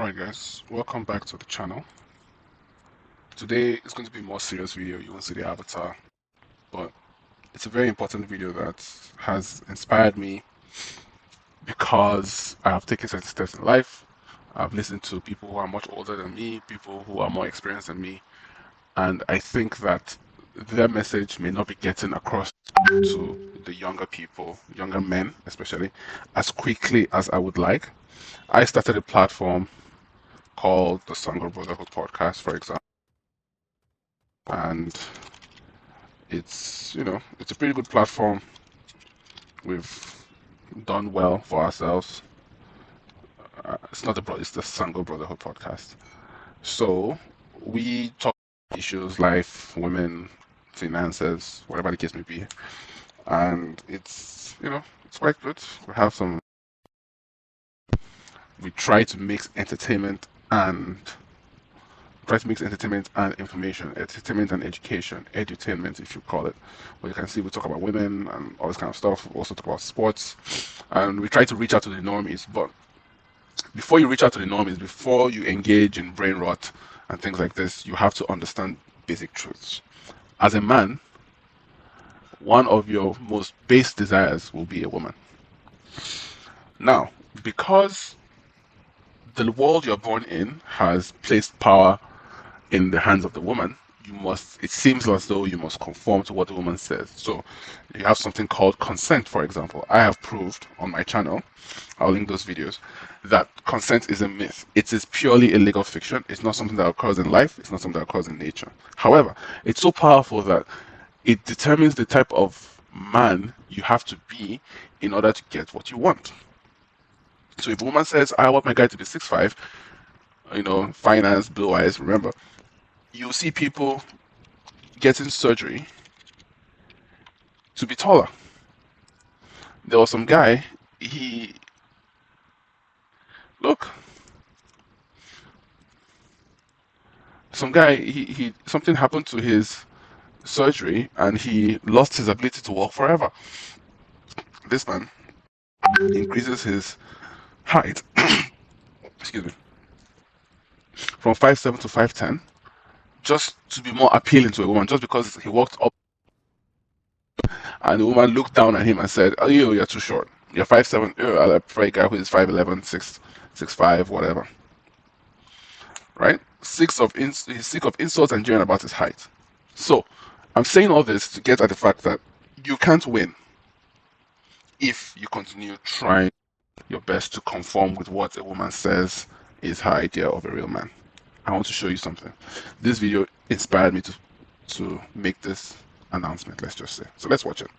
Alright guys, welcome back to the channel. Today is going to be a more serious video. You won't see the avatar, but it's a very important video that has inspired me because I have taken certain steps in life. I've listened to people who are much older than me, people who are more experienced than me, and I think that their message may not be getting across to the younger people, younger men especially, as quickly as I would like. I started a platform called the Sangha Brotherhood Podcast, for example, and it's a pretty good platform. We've done well for ourselves. It's not it's the Sangha Brotherhood Podcast. So we talk issues, life, women, finances, whatever the case may be, and it's quite good. We have some. We and try to mix entertainment and information, entertainment and education, edutainment if you call it. But you can see we talk about women and all this kind of stuff. We also talk about sports, and we try to reach out to the normies. But before you reach out to the normies, before you engage in brain rot and things like this, you have to understand basic truths. As a man, one of your most base desires will be a woman. Now, because the world you're born in has placed power in the hands of the woman, it seems as though you must conform to what the woman says. So you have something called consent, for example. I have proved on my channel, I'll link those videos, that consent is a myth. It is purely a legal fiction. It's not something that occurs in life. It's not something that occurs in nature. However, it's so powerful that it determines the type of man you have to be in order to get what you want. So if a woman says, I want my guy to be 6'5", finance, blue eyes, remember, you see people getting surgery to be taller. There was some guy, something happened to his surgery and he lost his ability to walk forever. This man increases his height, excuse me, from 5'7" to 5'10", just to be more appealing to a woman, just because he walked up and the woman looked down at him and said, oh, you're too short. You're 5'7". I prefer a guy who is 5'11", 6'5", whatever. Right? He's sick of insults and jeering about his height. So, I'm saying all this to get at the fact that you can't win if you continue trying your best to conform with what a woman says is her idea of a real man. I want to show you something. This video inspired me to make this announcement, let's just say. So let's watch it.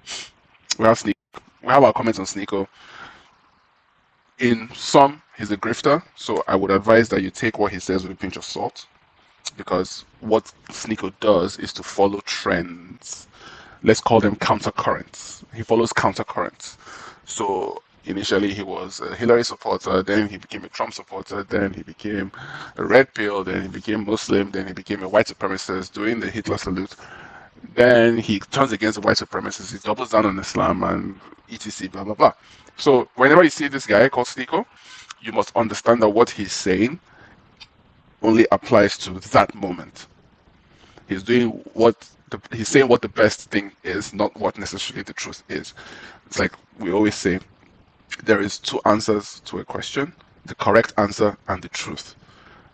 We have our comments on Sneeko. In sum, he's a grifter, so I would advise that you take what he says with a pinch of salt, because what Sneeko does is to follow trends. Let's call them countercurrents. He follows countercurrents. So initially he was a Hillary supporter, then he became a Trump supporter, then he became a red pill, then he became Muslim, then he became a white supremacist doing the Hitler salute. Then he turns against the white supremacists, he doubles down on Islam and etc. blah blah blah. So whenever you see this guy called Sneeko, you must understand that what he's saying only applies to that moment. He's saying what the best thing is, not what necessarily the truth is. It's like we always say, there is two answers to a question: the correct answer and the truth.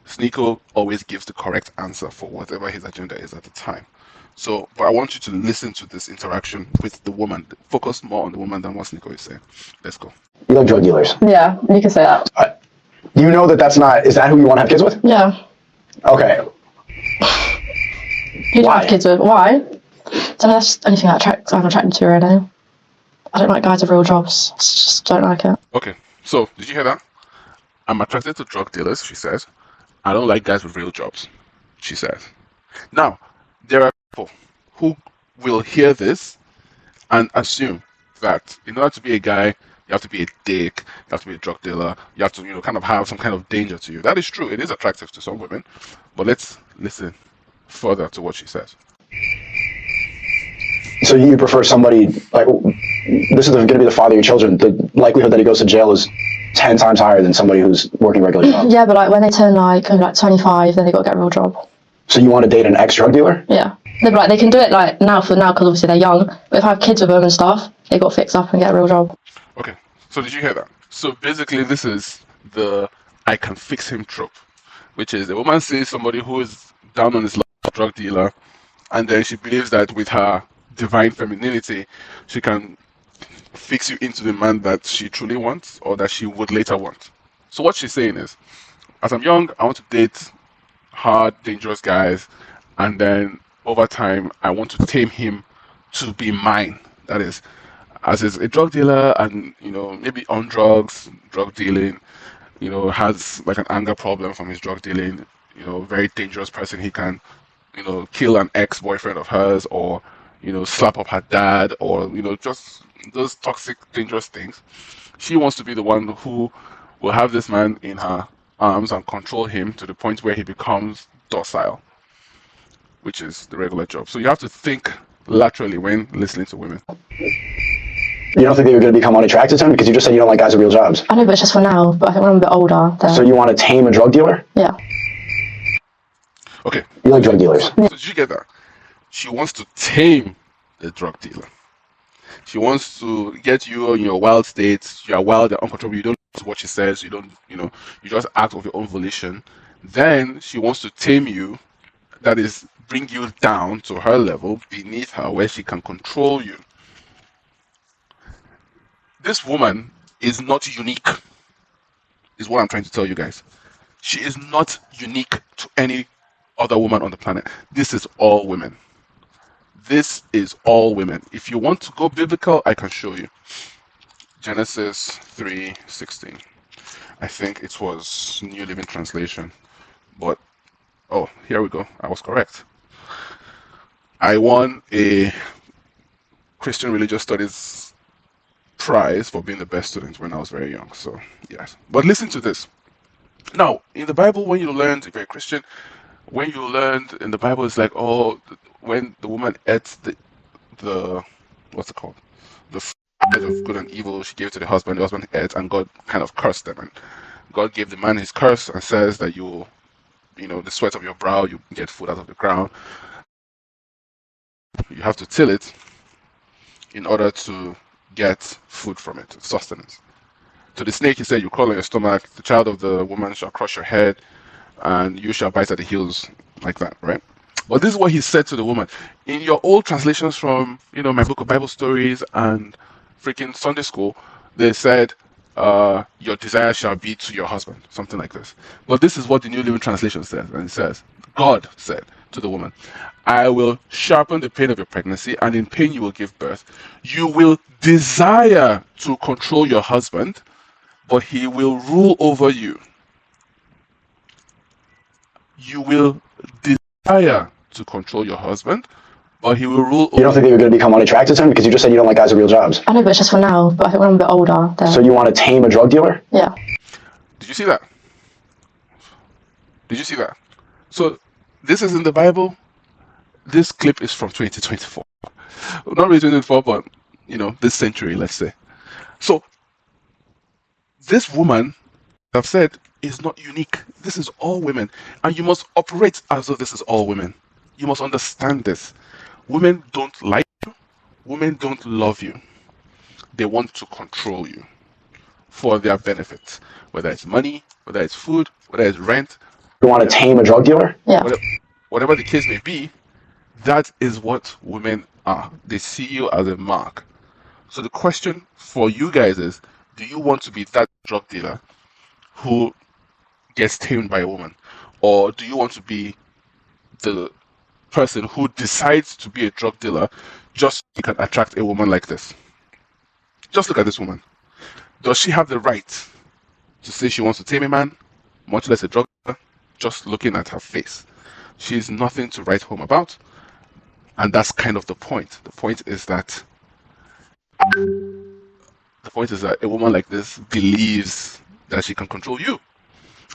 Sneeko always gives the correct answer for whatever his agenda is at the time. So, but I want you to listen to this interaction with the woman. Focus more on the woman than what Sneeko is saying. Let's go. You like drug dealers? Yeah, you can say that. You know that's not, is that who you want to have kids with? Yeah. Okay. Who do you have kids with? Why? So that's anything that I'm attracted to really. I don't like guys with real jobs. I just don't like it. Okay, so did you hear that? I'm attracted to drug dealers, she says. I don't like guys with real jobs, she says. Now, there are people who will hear this and assume that in order to be a guy, you have to be a dick, you have to be a drug dealer, you have to, kind of have some kind of danger to you. That is true. It is attractive to some women. But let's listen further to what she says. So you prefer somebody, like, this is going to be the father of your children. The likelihood that he goes to jail is 10 times higher than somebody who's working regular jobs. Yeah, but like when they turn like 25, then they got to get a real job. So you want to date an ex-drug dealer? Yeah. No, but like they can do it like now because obviously they're young. But if I have kids with them and stuff, they got to fix up and get a real job. Okay, so did you hear that? So basically, this is the "I can fix him" trope, which is a woman sees somebody who is down on his luck, drug dealer, and then she believes that with her divine femininity, she can fix you into the man that she truly wants or that she would later want. So what she's saying is, as I'm young, I want to date hard, dangerous guys, and then over time, I want to tame him to be mine. That is, as is a drug dealer, and maybe on drugs, drug dealing, has like an anger problem from his drug dealing. Very dangerous person. He can, kill an ex-boyfriend of hers, or slap up her dad, or just those toxic, dangerous things. She wants to be the one who will have this man in her arms and control him to the point where he becomes docile, which is the regular job. So you have to think laterally when listening to women. You don't think that you're going to become unattracted to him because you just said you don't like guys with real jobs? I know, but it's just for now. But I think when I'm a bit older, then... So you want to tame a drug dealer? Yeah. Okay. You like drug dealers? So did you get that? She wants to tame the drug dealer. She wants to get you in your wild state. You are wild and uncontrollable. You don't do what she says. You don't, you just act of your own volition. Then she wants to tame you. That is, bring you down to her level, beneath her, where she can control you. This woman is not unique, is what I'm trying to tell you guys. She is not unique to any other woman on the planet. This is all women. This is all women. If you want to go biblical, I can show you. Genesis 3:16. I think it was New Living Translation. But, oh, here we go. I was correct. I won a Christian Religious Studies prize for being the best student when I was very young. So, yes. But listen to this. Now, in the Bible, when you learned, if you're a Christian, when you learned in the Bible, it's like, oh, when the woman ate the what's it called? The fruit of good and evil, she gave it to the husband ate, and God kind of cursed them. And God gave the man his curse and says that the sweat of your brow, you get food out of the ground. You have to till it in order to get food from it, sustenance. To the snake, he said, you crawl on your stomach, the child of the woman shall crush your head, and you shall bite at the heels, like that, right? But this is what he said to the woman. In your old translations from, my book of Bible stories and freaking Sunday school, they said, your desire shall be to your husband, something like this. But this is what the New Living Translation says, and it says, God said to the woman, I will sharpen the pain of your pregnancy, and in pain you will give birth. You will desire to control your husband, but he will rule over you. You will desire to control your husband, but he will rule over You don't think that you're going to become unattracted to him because you just said you don't like guys with real jobs? I know, but it's just for now. But I think when I'm a bit older, then... So you want to tame a drug dealer? Yeah. Did you see that? Did you see that? So this is in the Bible. This clip is from 2024. Not really 2024, but this century, let's say. So this woman, I've said, is not unique. This is all women, and you must operate as though this is all women. You must understand this. Women don't like you. Women don't love you. They want to control you for their benefit, whether it's money, whether it's food, whether it's rent. You want to tame a drug dealer? Yeah. Whatever the case may be, that is what women are. They see you as a mark. So the question for you guys is, do you want to be that drug dealer who gets tamed by a woman? Or do you want to be the person who decides to be a drug dealer just so you can attract a woman like this? Just look at this woman. Does she have the right to say she wants to tame a man, much less a drug dealer? Just looking at her face. She's nothing to write home about. And that's kind of the point. The point is that a woman like this believes that she can control you.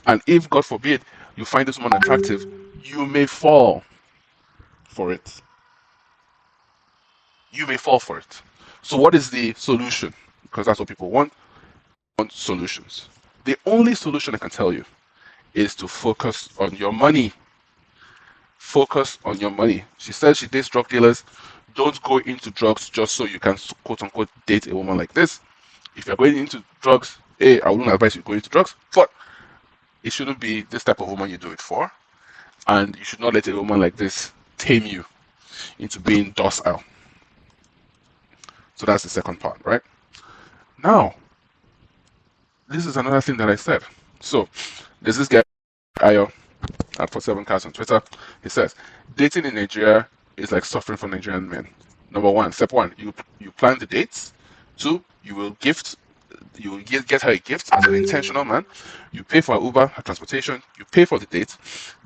And if, God forbid, you find this woman attractive, you may fall for it. You may fall for it. So what is the solution? Because that's what people want. want solutions. The only solution I can tell you is to focus on your money. Focus on your money. She says she dates drug dealers. Don't go into drugs just so you can quote unquote date a woman like this. If you're going into drugs, I wouldn't advise you go into drugs, but it shouldn't be this type of woman you do it for. And you should not let a woman like this tame you into being docile. So that's the second part, right? Now, this is another thing that I said. So there's this guy, Ayo, at 47cars on Twitter. He says, dating in Nigeria is like suffering from Nigerian men. Number one, step one, you plan the dates. Two, you will get her a gift as an intentional man. You pay for her Uber, her transportation, you pay for the date.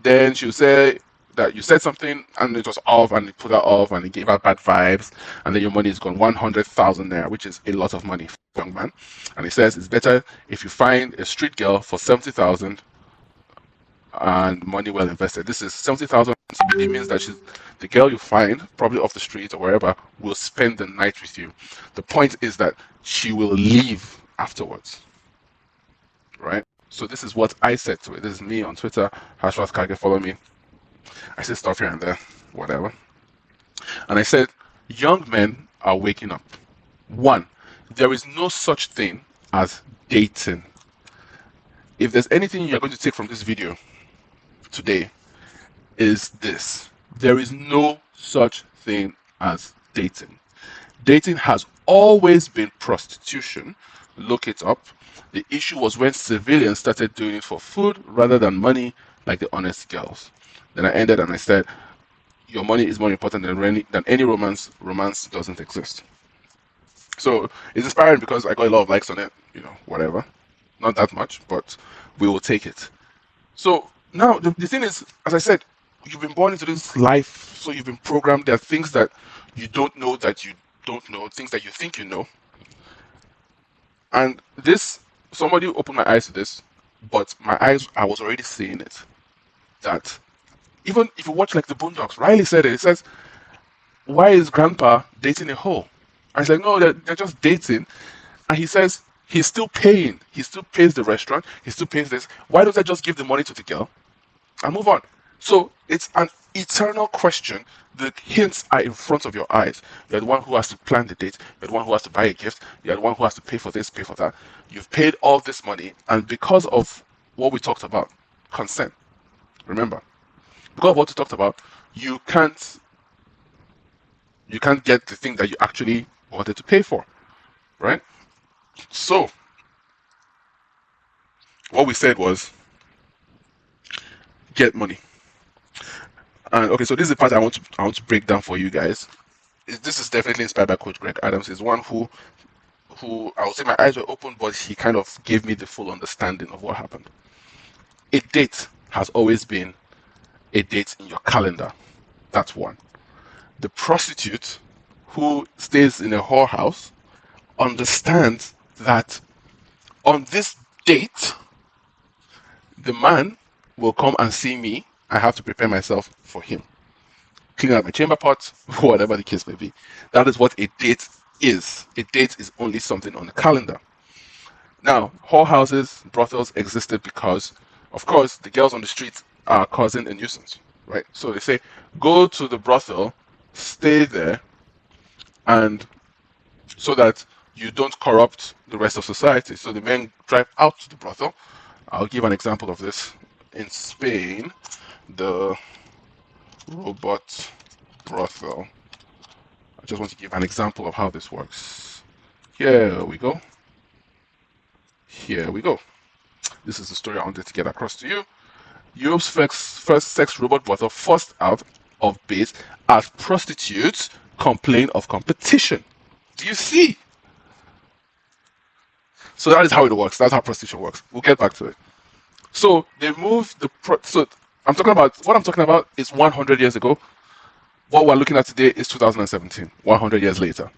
Then she'll say that you said something and it was off and it put her off and it gave her bad vibes, and then your money is gone 100,000 naira, which is a lot of money for a young man. And he says it's better if you find a street girl for 70,000 and money well invested. This is 70,000. It means that the girl you find, probably off the street or wherever, will spend the night with you. The point is that she will leave afterwards, right? So this is what I said to it. This is me on Twitter. #Kage, follow me. I said stuff here and there, whatever. And I said, young men are waking up. One, there is no such thing as dating. If there's anything you're going to take from this video today, is this: there is no such thing as dating. Dating has always been prostitution. Look it up. The issue was when civilians started doing it for food rather than money, like the honest girls. Then I ended and I said, your money is more important than any romance. Romance doesn't exist. So it's inspiring because I got a lot of likes on it, whatever. Not that much, but we will take it. So now the thing is, as I said, you've been born into this life, so you've been programmed. There are things that you don't know, things that you think you know. And somebody opened my eyes to this, but I was already seeing it. That even if you watch like the Boondocks, Riley said it. It says, why is grandpa dating a hoe? I was like, no, they're just dating. And he says he's still paying. He still pays the restaurant. He still pays this. Why don't I just give the money to the girl and move on? So it's an eternal question. The hints are in front of your eyes. You're the one who has to plan the date. You're the one who has to buy a gift. You're the one who has to pay for this, pay for that. You've paid all this money, and because of what we talked about, consent. Remember, because of what we talked about, you can't get the thing that you actually wanted to pay for, right? So what we said was get money. And okay, so this is the part I want to break down for you guys. This is definitely inspired by Coach Greg Adams. He's one who I would say my eyes were open, but he kind of gave me the full understanding of what happened. A date has always been a date in your calendar. That's one. The prostitute who stays in a whorehouse understands that on this date, the man will come and see me. I have to prepare myself for him. Clean out my chamber pot, whatever the case may be. That is what a date is. A date is only something on the calendar. Now, whorehouses, brothels existed because, of course, the girls on the street are causing a nuisance, right? So they say, go to the brothel, stay there, and so that you don't corrupt the rest of society. So the men drive out to the brothel. I'll give an example of this. In Spain, the robot brothel. I just want to give an example of how this works. Here we go. Here we go. This is the story I wanted to get across to you. Europe's first sex robot brothel forced out of base as prostitutes complain of competition. Do you see? So that is how it works. That's how prostitution works. We'll get back to it. So they moved what I'm talking about is 100 years ago. What we're looking at today is 2017, 100 years later.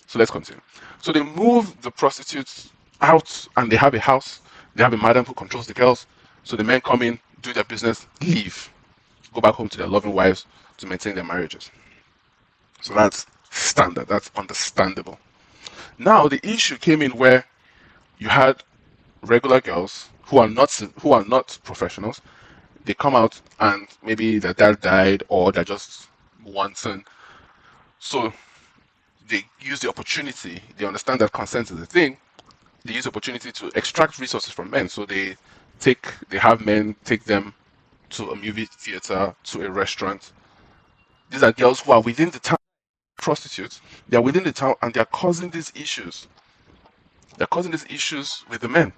So let's continue. So they move the prostitutes out and they have a house. They have a madam who controls the girls. So the men come in, do their business, leave, go back home to their loving wives to maintain their marriages. So that's standard. That's understandable. Now the issue came in where you had regular girls who are not professionals. They come out and maybe their dad died or they're just wanting. So they use the opportunity. They understand that consent is a thing. They use the opportunity to extract resources from men. So they have men take them to a movie theater, to a restaurant. These are girls who are within the town, prostitutes. They are within the town and they are causing these issues. They're causing these issues with the men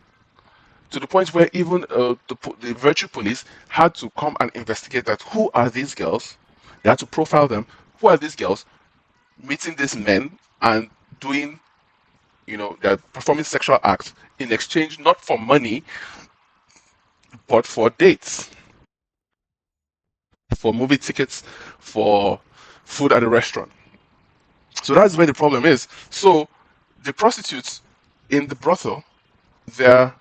to the point where even the virtue police had to come and investigate that who are these girls. They had to profile them. Who are these girls meeting these men and doing, they're performing sexual acts in exchange not for money but for dates, for movie tickets, for food at a restaurant. So that's where the problem is. So the prostitutes in the brothel, their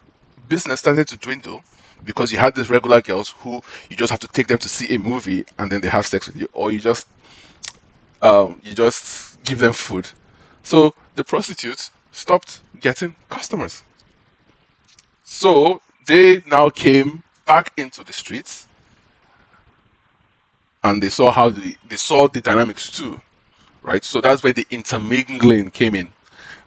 business started to dwindle because you had these regular girls who you just have to take them to see a movie and then they have sex with you, or you just give them food. So the prostitutes stopped getting customers. So they now came back into the streets and they saw they saw the dynamics too, right? So that's where the intermingling came in,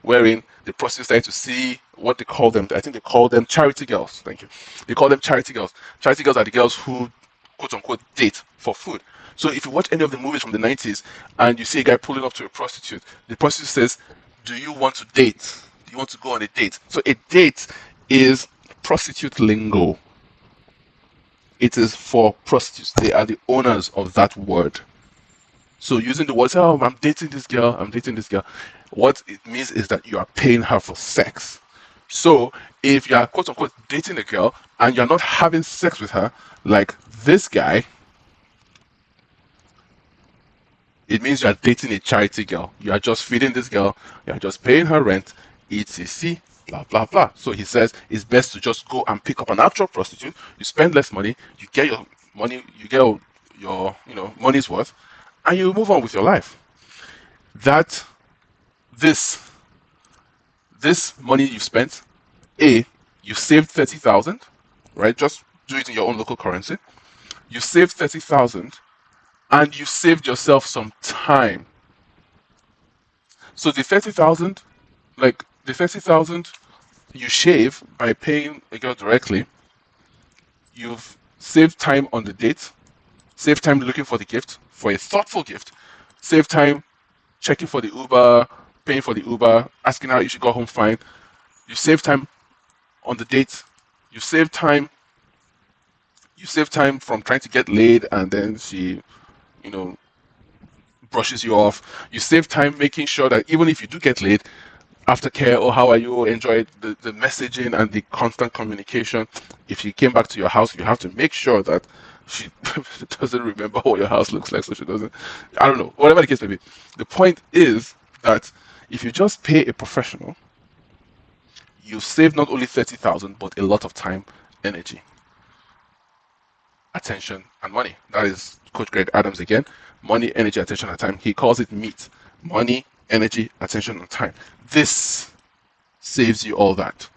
wherein the prostitutes started to see what they call them. I think they call them charity girls. Thank you. They call them charity girls. Charity girls are the girls who, quote unquote, date for food. So if you watch any of the movies from the 90s and you see a guy pulling up to a prostitute, the prostitute says, "Do you want to date? Do you want to go on a date?" So a date is prostitute lingo. It is for prostitutes. They are the owners of that word. So using the word, "Oh, I'm dating this girl, I'm dating this girl," what it means is that you are paying her for sex. So if you are, quote unquote, dating a girl and you're not having sex with her, like this guy, it means you are dating a charity girl. You are just feeding this girl, you are just paying her rent, etc. Blah blah blah. So he says it's best to just go and pick up an actual prostitute. You spend less money, you get your money, you get your money's worth, and you move on with your life. That this this money you've spent, you saved 30,000, right? Just do it in your own local currency. You saved 30,000 and you saved yourself some time. So the 30,000 you shave by paying a girl directly, you've saved time on the date, save time looking for the gift, for a thoughtful gift, save time checking for the Uber, paying for the Uber, asking her if she got home fine. You save time on the date. You save time. You save time from trying to get laid and then she, you know, brushes you off. You save time making sure that even if you do get laid, aftercare or how are you, enjoy the messaging and the constant communication. If she came back to your house, you have to make sure that she doesn't remember what your house looks like, so she doesn't, I don't know, whatever the case may be. The point is that if you just pay a professional, you save not only 30,000 but a lot of time, energy, attention, and money. That is Coach Greg Adams again. Money, energy, attention, and time. He calls it meat. Money, energy, attention, and time. This saves you all that.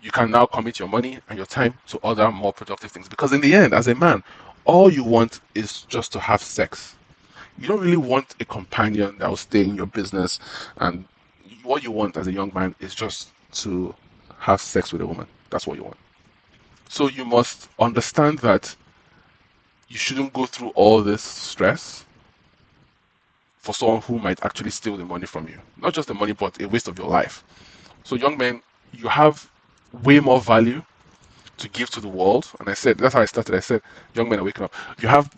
You can now commit your money and your time to other more productive things. Because in the end, as a man, all you want is just to have sex. You don't really want a companion that will stay in your business. And what you want as a young man is just to have sex with a woman. That's what you want. So you must understand that you shouldn't go through all this stress for someone who might actually steal the money from you. Not just the money, but a waste of your life. So, young men, you have way more value to give to the world. And I said, that's how I started. I said, young men are waking up. You have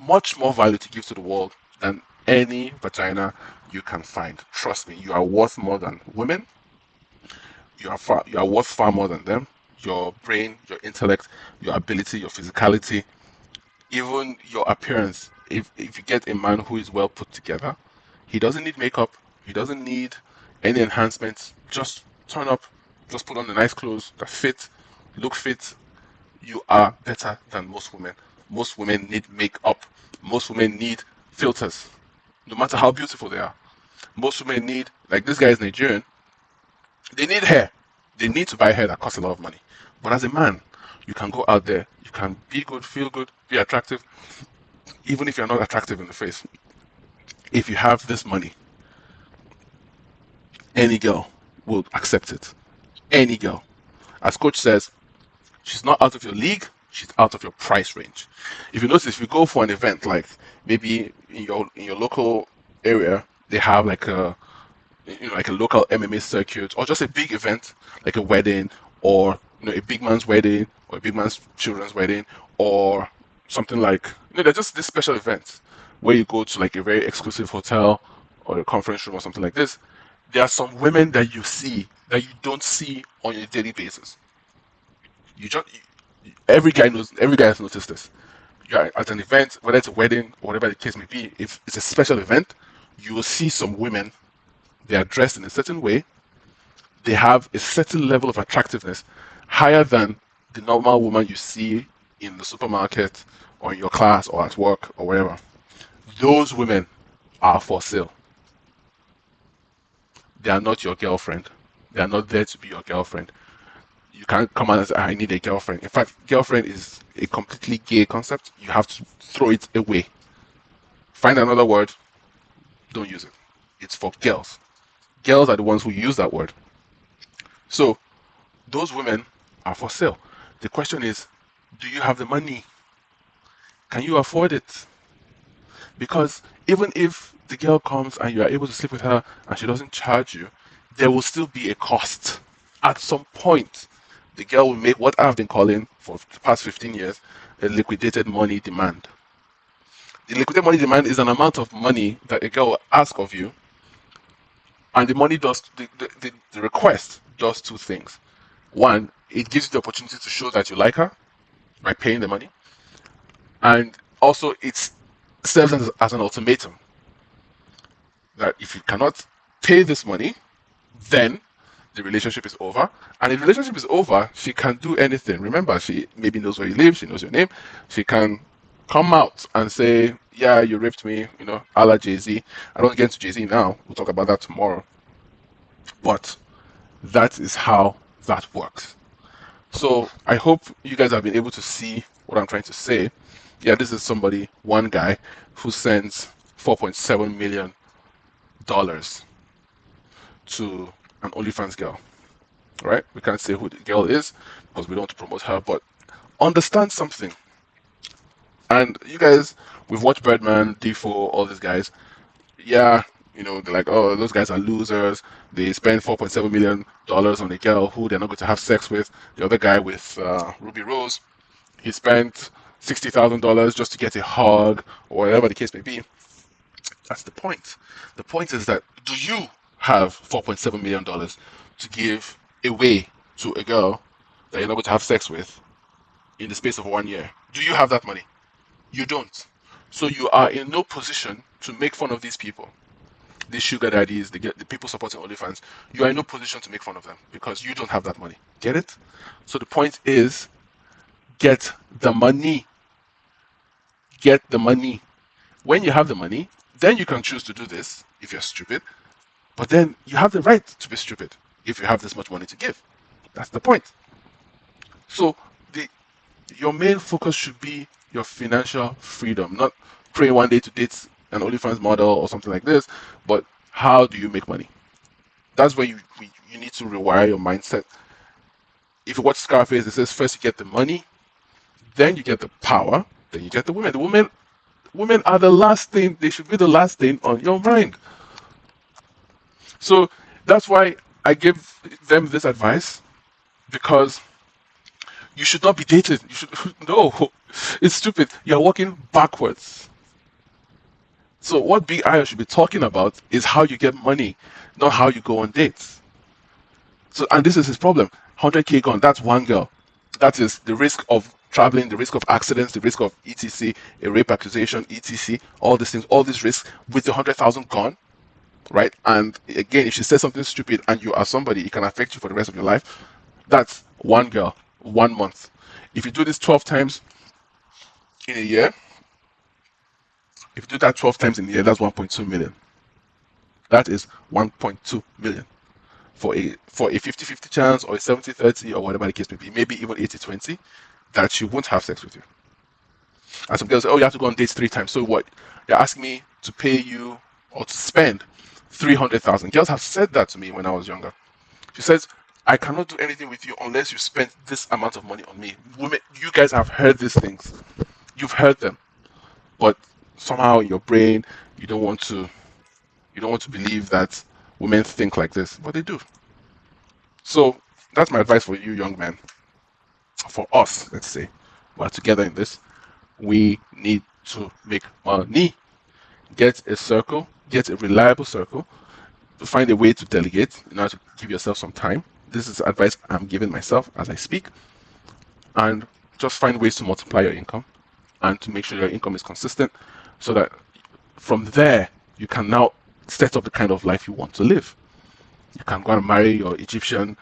much more value to give to the world than any vagina you can find. Trust me, you are worth more than women. You are worth far more than them. Your brain, your intellect, your ability, your physicality, even your appearance. If you get a man who is well put together, he doesn't need makeup, he doesn't need any enhancements. Just turn up, just put on the nice clothes that fit, look fit. You are better than most women. Most women need makeup. Most women need filters, no matter how beautiful they are. Most women need, like this guy is Nigerian, they need hair. They need to buy hair that costs a lot of money. But as a man, you can go out there, you can be good, feel good, be attractive, even if you're not attractive in the face. If you have this money, any girl will accept it. Any girl. As coach says, she's not out of your league, she's out of your price range. If you notice, if you go for an event like maybe in your local area, they have like a local MMA circuit or just a big event like a wedding or a big man's wedding or a big man's children's wedding or something like they're just these special events where you go to like a very exclusive hotel or a conference room or something like this. There are some women that you see that you don't see on a daily basis. You just every guy has noticed this. You're at an event, whether it's a wedding or whatever the case may be, if it's a special event, you will see some women. They are dressed in a certain way. They have a certain level of attractiveness higher than the normal woman you see in the supermarket or in your class or at work or wherever. Those women are for sale. They are not your girlfriend. They are not there to be your girlfriend. You can't come out and say, I need a girlfriend. In fact, girlfriend is a completely gay concept. You have to throw it away. Find another word, don't use it. It's for girls. Girls are the ones who use that word. So those women are for sale. The question is, do you have the money? Can you afford it? Because even if the girl comes and you are able to sleep with her and she doesn't charge you, there will still be a cost. At some point, the girl will make what I've been calling for the past 15 years a liquidated money demand. The liquidated money demand is an amount of money that a girl will ask of you, and the money does the request does two things. One, it gives you the opportunity to show that you like her by paying the money, and also it serves as an ultimatum that if you cannot pay this money, then the relationship is over. And if the relationship is over, she can do anything. Remember, she maybe knows where you live, she knows your name. She can come out and say, yeah, you raped me, a la Jay-Z. I don't get into Jay-Z now. We'll talk about that tomorrow. But that is how that works. So I hope you guys have been able to see what I'm trying to say. Yeah, this is one guy who sends $4.7 million to an OnlyFans girl. Right? We can't say who the girl is because we don't want to promote her, but understand something. And you guys, we've watched Birdman, D4, all these guys. Yeah, they're like, oh, those guys are losers. They spend $4.7 million on a girl who they're not going to have sex with. The other guy with Ruby Rose, he spent $60,000 just to get a hug or whatever the case may be. That's the point. The point is that do you have $4.7 million to give away to a girl that you're not going to have sex with in the space of 1 year? Do you have that money? You don't. So you are in no position to make fun of these people, these sugar daddies, the people supporting OnlyFans. You are in no position to make fun of them because you don't have that money. Get it? So the point is, get the money. Get the money. When you have the money, then you can choose to do this if you're stupid. But then you have the right to be stupid if you have this much money to give. That's the point. So your main focus should be your financial freedom, not praying one day to date an OnlyFans model or something like this, but how do you make money? That's where you need to rewire your mindset. If you watch Scarface, it says first you get the money, then you get the power, then you get the women. The women are the last thing, they should be the last thing on your mind. So that's why I give them this advice, because you should not be dated. You should no, it's stupid. You're walking backwards. So what Big Io should be talking about is how you get money, not how you go on dates. So and this is his problem. 100K gone. That's one girl. That is the risk of traveling, the risk of accidents, the risk of etc, a rape accusation, etc. All these things, all these risks with the 100,000 gone, right? And again, if she says something stupid and you are somebody, it can affect you for the rest of your life. That's one girl, 1 month. If you do this 12 times in a year, if you do that 12 times in a year, that's 1.2 million. That is 1.2 million. for a 50-50 chance or a 70-30 or whatever the case may be, maybe even 80-20, that she won't have sex with you. And some girls say, oh, you have to go on dates 3 times. So what? You're asking me to pay you or to spend 300,000. Girls have said that to me when I was younger. She says, I cannot do anything with you unless you spend this amount of money on me. Women, you guys have heard these things. You've heard them. But somehow in your brain, you don't want to believe that women think like this, but they do. So that's my advice for you, young men. For us, let's say, we're together in this. We need to make money. Get a circle, get a reliable circle, find a way to delegate in order to give yourself some time. This is advice I'm giving myself as I speak. And just find ways to multiply your income and to make sure your income is consistent so that from there you can now set up the kind of life you want to live. You can go and marry your Egyptian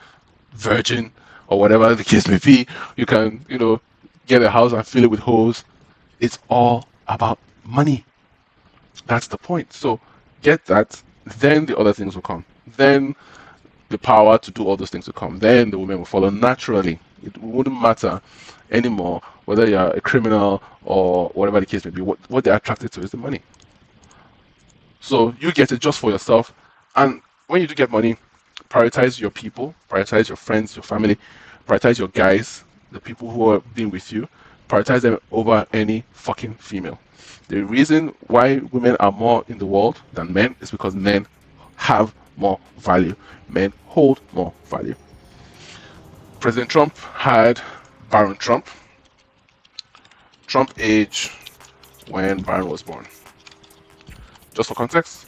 virgin or whatever the case may be. You can, get a house and fill it with hoes. It's all about money. That's the point. So get that, then the other things will come. Then the power to do all those things will come. Then the women will follow naturally. It wouldn't matter anymore whether you're a criminal or whatever the case may be. What they're attracted to is the money. So you get it just for yourself. And when you do get money, prioritize your people, prioritize your friends, your family, prioritize your guys, the people who are being with you, prioritize them over any fucking female. The reason why women are more in the world than men is because men have more value. Men hold more value. President Trump had Baron Trump. Trump age when Baron was born. Just for context,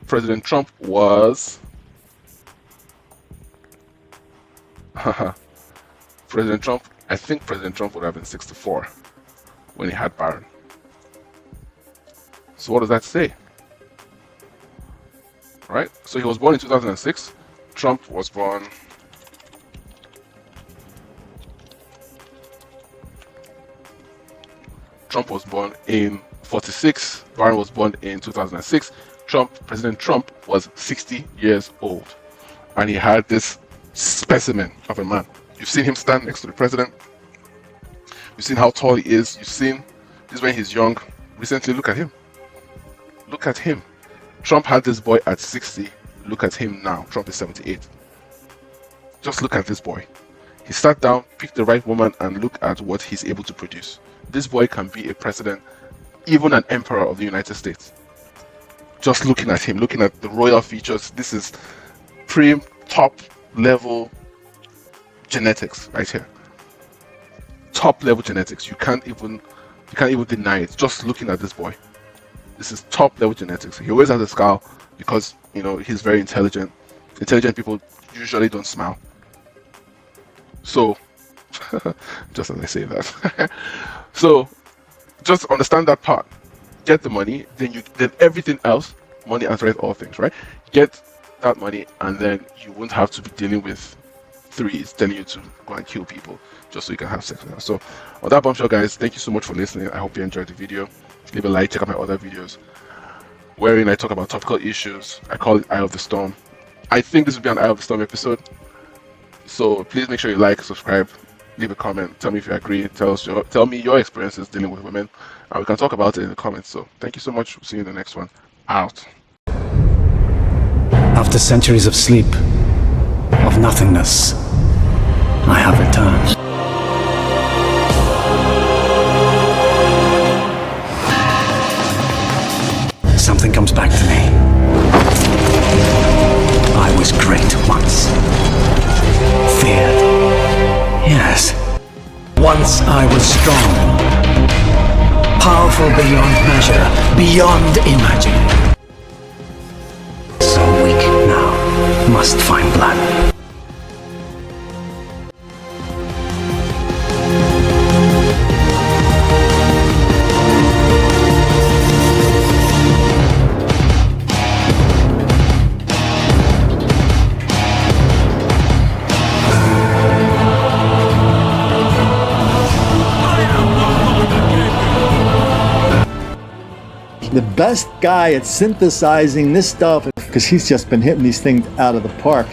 President Trump was President Trump, I think President Trump would have been 64 when he had Baron. So what does that say? Right? So he was born in 2006. Trump was born in 46. Baron was born in 2006. President Trump was 60 years old. And he had this specimen of a man. You've seen him stand next to the president. You've seen how tall he is. You've seen this when he's young. Recently, look at him. Look at him. Trump had this boy at 60. Look at him now. Trump is 78. Just look at this boy. He sat down, picked the right woman, and look at what he's able to produce. This boy can be a president, even an emperor of the United States. Just looking at him, looking at the royal features, this is top level genetics right here. Top level genetics. You can't even deny it. Just looking at this boy. This is top level genetics. He always has a scowl because he's very intelligent. Intelligent people usually don't smile. So just as I say that. So just understand that part. Get the money, then everything else, money answers all things, right? Get that money, and then you won't have to be dealing with threes telling you to go and kill people just so you can have sex with them. So on that bombshell, guys, thank you so much for listening. I hope you enjoyed the video. Leave a like, check out my other videos wherein I talk about topical issues. I call it Eye of the Storm. I think this will be an Eye of the Storm episode. So please make sure you like, subscribe, leave a comment, tell me if you agree, tell me your experiences dealing with women, and we can talk about it in the comments. So thank you so much. We'll see you in the next one. Out. After centuries of sleep, of nothingness, I have returned. Something comes back to me. I was great once. Feared. Yes. Once I was strong. Powerful beyond measure, beyond imagining. So weak now, must find blood. The best guy at synthesizing this stuff, because he's just been hitting these things out of the park.